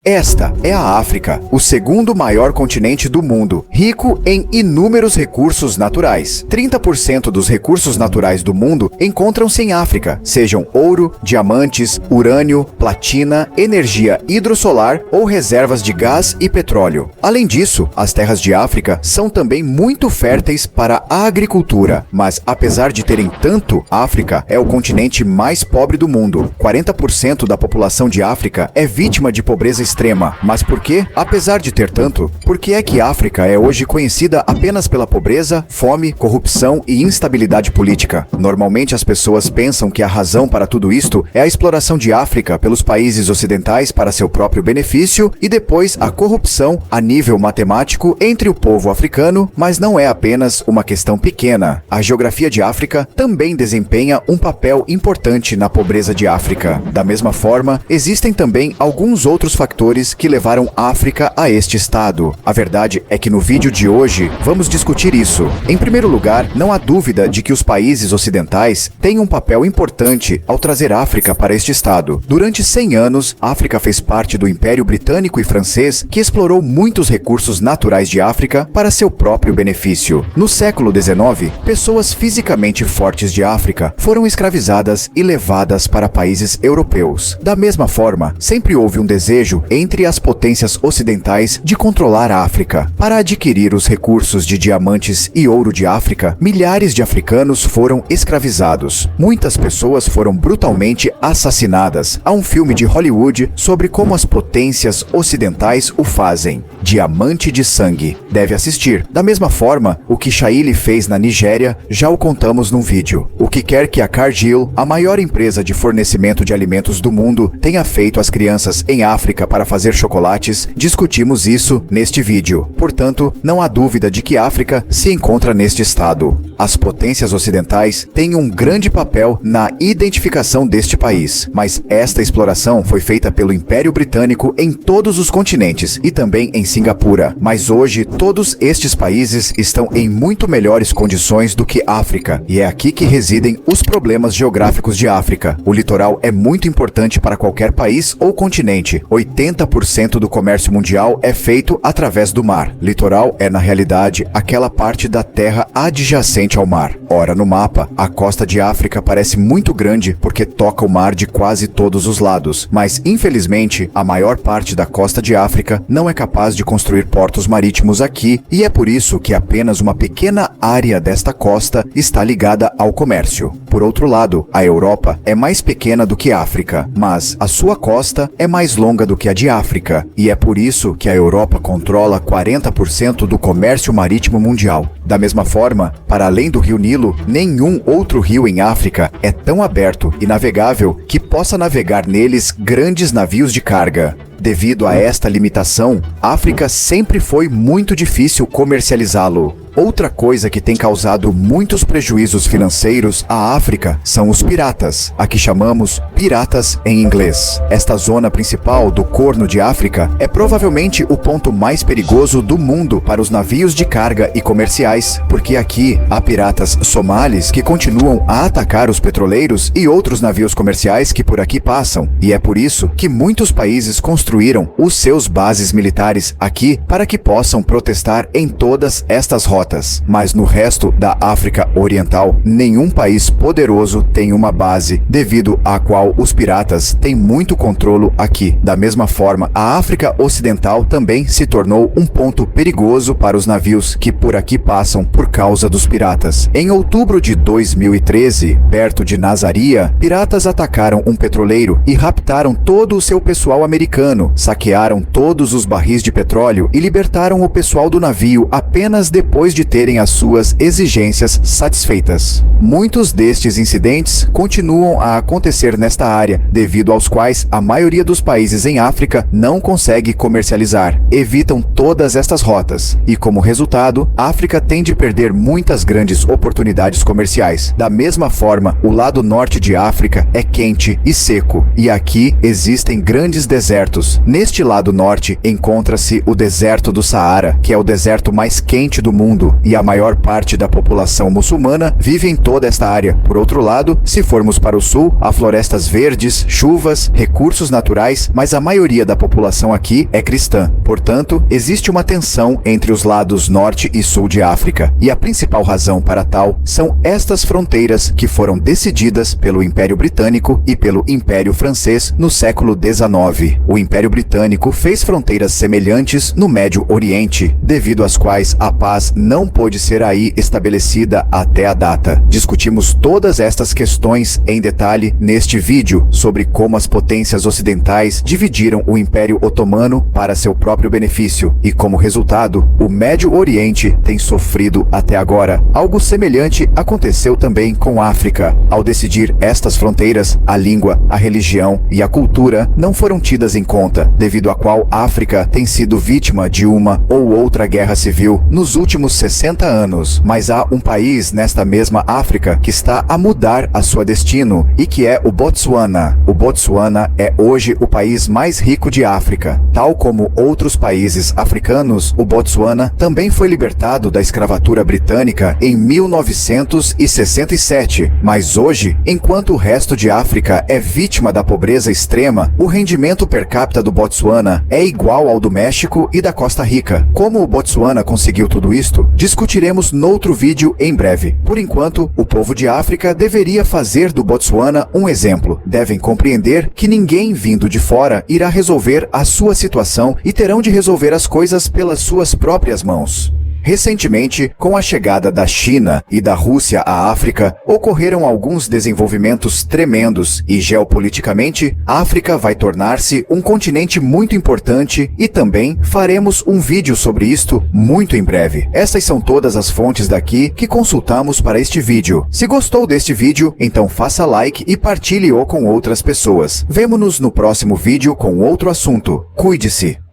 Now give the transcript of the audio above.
Esta é a África, o segundo maior continente do mundo, rico em inúmeros recursos naturais. 30% dos recursos naturais do mundo encontram-se em África, sejam ouro, diamantes, urânio, platina, energia hidrossolar ou reservas de gás e petróleo. Além disso, as terras de África são também muito férteis para a agricultura, mas apesar de terem tanto, a África é o continente mais pobre do mundo. 40% da população de África é vítima de pobreza extrema. Mas por quê? Apesar de ter tanto, por que é que a África é hoje conhecida apenas pela pobreza, fome, corrupção e instabilidade política? Normalmente as pessoas pensam que a razão para tudo isto é a exploração de África pelos países ocidentais para seu próprio benefício e depois a corrupção a nível matemático entre o povo africano, mas não é apenas uma questão pequena. A geografia de África também desempenha um papel importante na pobreza de África. Da mesma forma, existem também alguns outros fatores que levaram a África a este estado. A verdade é que no vídeo de hoje vamos discutir isso. Em primeiro lugar, não há dúvida de que os países ocidentais têm um papel importante ao trazer a África para este estado. Durante 100 anos, a África fez parte do Império Britânico e Francês, que explorou muitos recursos naturais de África para seu próprio benefício. No século XIX, pessoas fisicamente fortes de África foram escravizadas e levadas para países europeus. Da mesma forma, sempre houve um desejo entre as potências ocidentais de controlar a África. Para adquirir os recursos de diamantes e ouro de África, milhares de africanos foram escravizados. Muitas pessoas foram brutalmente assassinadas. Há um filme de Hollywood sobre como as potências ocidentais o fazem. Diamante de Sangue. Deve assistir. Da mesma forma, o que Shaili fez na Nigéria, já o contamos num vídeo. O que quer que a Cargill, a maior empresa de fornecimento de alimentos do mundo, tenha feito às crianças em África para fazer chocolates, discutimos isso neste vídeo. Portanto, não há dúvida de que a África se encontra neste estado. As potências ocidentais têm um grande papel na identificação deste país, mas esta exploração foi feita pelo Império Britânico em todos os continentes e também em Singapura. Mas hoje, todos estes países estão em muito melhores condições do que a África, e é aqui que residem os problemas geográficos de África. O litoral é muito importante para qualquer país ou continente. 80% do comércio mundial é feito através do mar. Litoral é, na realidade, aquela parte da terra adjacente ao mar. Ora, no mapa, a costa de África parece muito grande porque toca o mar de quase todos os lados, mas, infelizmente, a maior parte da costa de África não é capaz de construir portos marítimos aqui, e é por isso que apenas uma pequena área desta costa está ligada ao comércio. Por outro lado, a Europa é mais pequena do que a África, mas a sua costa é mais longa do que a de África, e é por isso que a Europa controla 40% do comércio marítimo mundial. Da mesma forma, para além do rio Nilo, nenhum outro rio em África é tão aberto e navegável que possa navegar neles grandes navios de carga. Devido a esta limitação, a África sempre foi muito difícil comercializá-lo. Outra coisa que tem causado muitos prejuízos financeiros à África são os piratas, a que chamamos piratas em inglês. Esta zona principal do Corno de África é provavelmente o ponto mais perigoso do mundo para os navios de carga e comerciais, porque aqui há piratas somalis que continuam a atacar os petroleiros e outros navios comerciais que por aqui passam, e é por isso que muitos países construíram os seus bases militares aqui para que possam protestar em todas estas rotas. Mas no resto da África Oriental, nenhum país poderoso tem uma base, devido à qual os piratas têm muito controle aqui. Da mesma forma, a África Ocidental também se tornou um ponto perigoso para os navios que por aqui passam por causa dos piratas. Em outubro de 2013, perto de Nazaria, piratas atacaram um petroleiro e raptaram todo o seu pessoal americano, saquearam todos os barris de petróleo e libertaram o pessoal do navio apenas depois de terem as suas exigências satisfeitas. Muitos destes incidentes continuam a acontecer nesta área, devido aos quais a maioria dos países em África não consegue comercializar, evitam todas estas rotas, e como resultado, a África tem de perder muitas grandes oportunidades comerciais. Da mesma forma, o lado norte de África é quente e seco, e aqui existem grandes desertos, anos. Neste lado norte encontra-se o deserto do Saara, que é o deserto mais quente do mundo, e a maior parte da população muçulmana vive em toda esta área. Por outro lado, se formos para o sul, há florestas verdes, chuvas, recursos naturais, mas a maioria da população aqui é cristã. Portanto, existe uma tensão entre os lados norte e sul de África, e a principal razão para tal são estas fronteiras que foram decididas pelo Império Britânico e pelo Império Francês no século XIX. O Império Britânico fez fronteiras semelhantes no Médio Oriente, devido às quais a paz não pôde ser aí estabelecida até a data. Discutimos todas estas questões em detalhe neste vídeo sobre como as potências ocidentais dividiram o Império Otomano para seu próprio benefício e, como resultado, o Médio Oriente tem sofrido até agora. Algo semelhante aconteceu também com a África. Ao decidir estas fronteiras, a língua, a religião e a cultura não foram tidas em conta, devido à qual a África tem sido vítima de uma ou outra guerra civil nos últimos 60 anos. Mas há um país nesta mesma África que está a mudar a sua destino e que é o Botsuana. O Botsuana é hoje o país mais rico de África. Tal como outros países africanos, o Botsuana também foi libertado da escravatura britânica em 1967, mas hoje, enquanto o resto de África é vítima da pobreza extrema, o rendimento per capita do Botsuana é igual ao do México e da Costa Rica. Como o Botsuana conseguiu tudo isto, discutiremos noutro vídeo em breve. Por enquanto, o povo de África deveria fazer do Botsuana um exemplo. Devem compreender que ninguém vindo de fora irá resolver a sua situação e terão de resolver as coisas pelas suas próprias mãos. Recentemente, com a chegada da China e da Rússia à África, ocorreram alguns desenvolvimentos tremendos e, geopoliticamente, a África vai tornar-se um continente muito importante e também faremos um vídeo sobre isto muito em breve. Essas são todas as fontes daqui que consultamos para este vídeo. Se gostou deste vídeo, então faça like e partilhe-o com outras pessoas. Vemo-nos no próximo vídeo com outro assunto. Cuide-se!